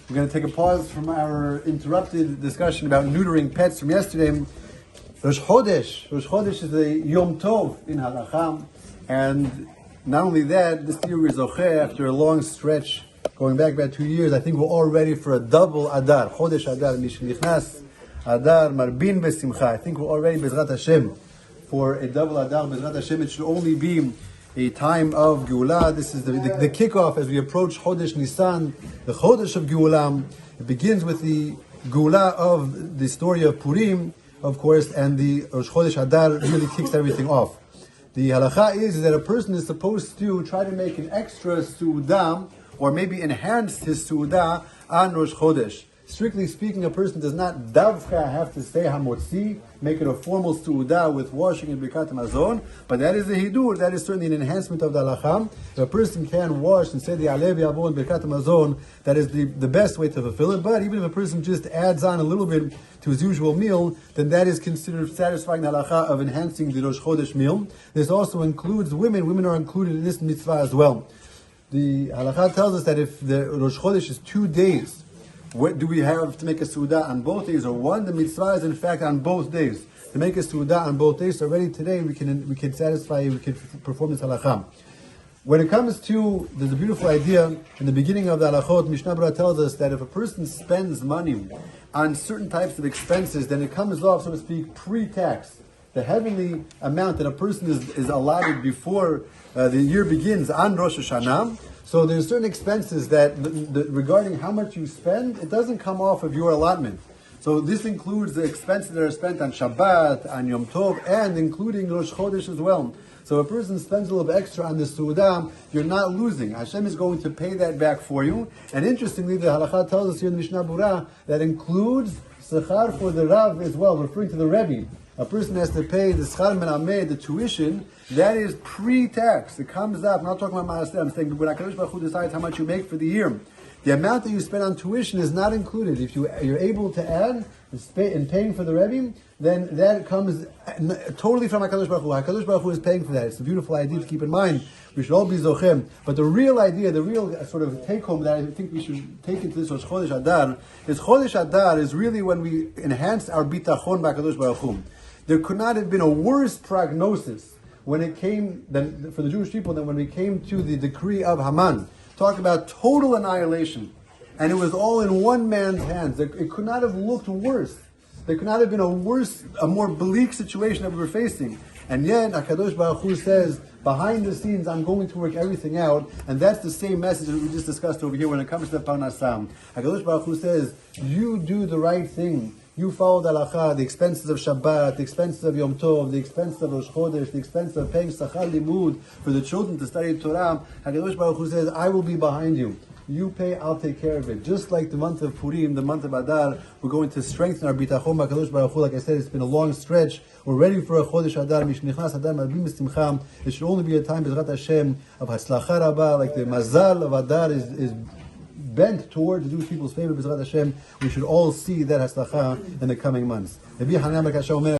We're going to take a pause from our interrupted discussion about neutering pets from yesterday. Rosh Chodesh is the Yom Tov in Halakha, and not only that, this year we're Zocheh, after a long stretch, going back about 2 years, I think we're all ready for a double Adar. Chodesh Adar, Mishnichnas, Adar, Marbin Besimcha. I think we're all ready, Bezrat Hashem, for a double Adar. Bezrat Hashem, it should only be a time of Geulah. This is the kickoff as we approach Chodesh Nisan, the Chodesh of Geulah. It begins with the Geulah of the story of Purim, of course, and the Rosh Chodesh Adar really kicks everything off. The halakha is that a person is supposed to try to make an extra su'udah, or maybe enhance his su'udah on Rosh Chodesh. Strictly speaking, a person does not davka have to say hamotzi, make it a formal su'udah with washing and birkat hamazon, but that is a hidur, that is certainly an enhancement of the halakha. If a person can wash and say the alev yavo and birkat hamazon, that is the best way to fulfill it. But even if a person just adds on a little bit to his usual meal, then that is considered satisfying the halakha of enhancing the Rosh Chodesh meal. This also includes women. Women are included in this mitzvah as well. The halakha tells us that if the Rosh Chodesh is 2 days, what do we have to make a su'udah on both days, or one? The mitzvah is in fact on both days. To make a su'udah on both days, so already today we can satisfy, we can perform this halakha. When it comes to, there's a beautiful idea in the beginning of the halachot. Mishnah Berurah tells us that if a person spends money on certain types of expenses, then it comes off, so to speak, pre-tax. The heavenly amount that a person is allotted before the year begins on Rosh Hashanah. So there's certain expenses that, regarding how much you spend, it doesn't come off of your allotment. So this includes the expenses that are spent on Shabbat, on Yom Tov, and including Rosh Chodesh as well. So if a person spends a little bit extra on the Su'udah, you're not losing. Hashem is going to pay that back for you. And interestingly, the halakha tells us here in the Mishnah Berurah that includes Sechar for the Rav as well, referring to the Rebbe. A person has to pay the Schar Menameh, the tuition, that is pre-tax. It comes up, I'm not talking about Maaseh, I'm saying when HaKadosh Baruch Hu decides how much you make for the year, the amount that you spend on tuition is not included. If you're able to add in paying for the Rebbe, then that comes totally from HaKadosh Baruch Hu. HaKadosh Baruch Hu is paying for that. It's a beautiful idea to keep in mind. We should all be zochem. But the real idea, the real sort of take-home that I think we should take into this Rosh Chodesh Adar is really when we enhance our bitachon by HaKadosh Baruch Hu. There could not have been a worse prognosis when it came for the Jewish people than when we came to the decree of Haman. Talk about total annihilation. And it was all in one man's hands. It could not have looked worse. There could not have been a more bleak situation that we were facing. And yet, HaKadosh Baruch Hu says, behind the scenes, I'm going to work everything out. And that's the same message that we just discussed over here when it comes to the Parnassah. HaKadosh Baruch Hu says, you do the right thing. You follow the halakha, the expenses of Shabbat, the expenses of Yom Tov, the expenses of Rosh Chodesh, the expenses of paying Sachar Limud for the children to study Torah. HaKadosh Baruch Hu says, I will be behind you. You pay, I'll take care of it. Just like the month of Purim, the month of Adar, we're going to strengthen our bitachon HaKadosh Baruch Hu. Like I said, it's been a long stretch. We're ready for a Chodesh Adar. Mishnichnas Adar Marbim Besimcha. It should only be a time, Bezrat Hashem, of Hatzlacha Rabbah, like the Mazal of Adar is bent towards the Jewish people's favor, Bezrat Hashem. We should all see that Hatzlacha in the coming months.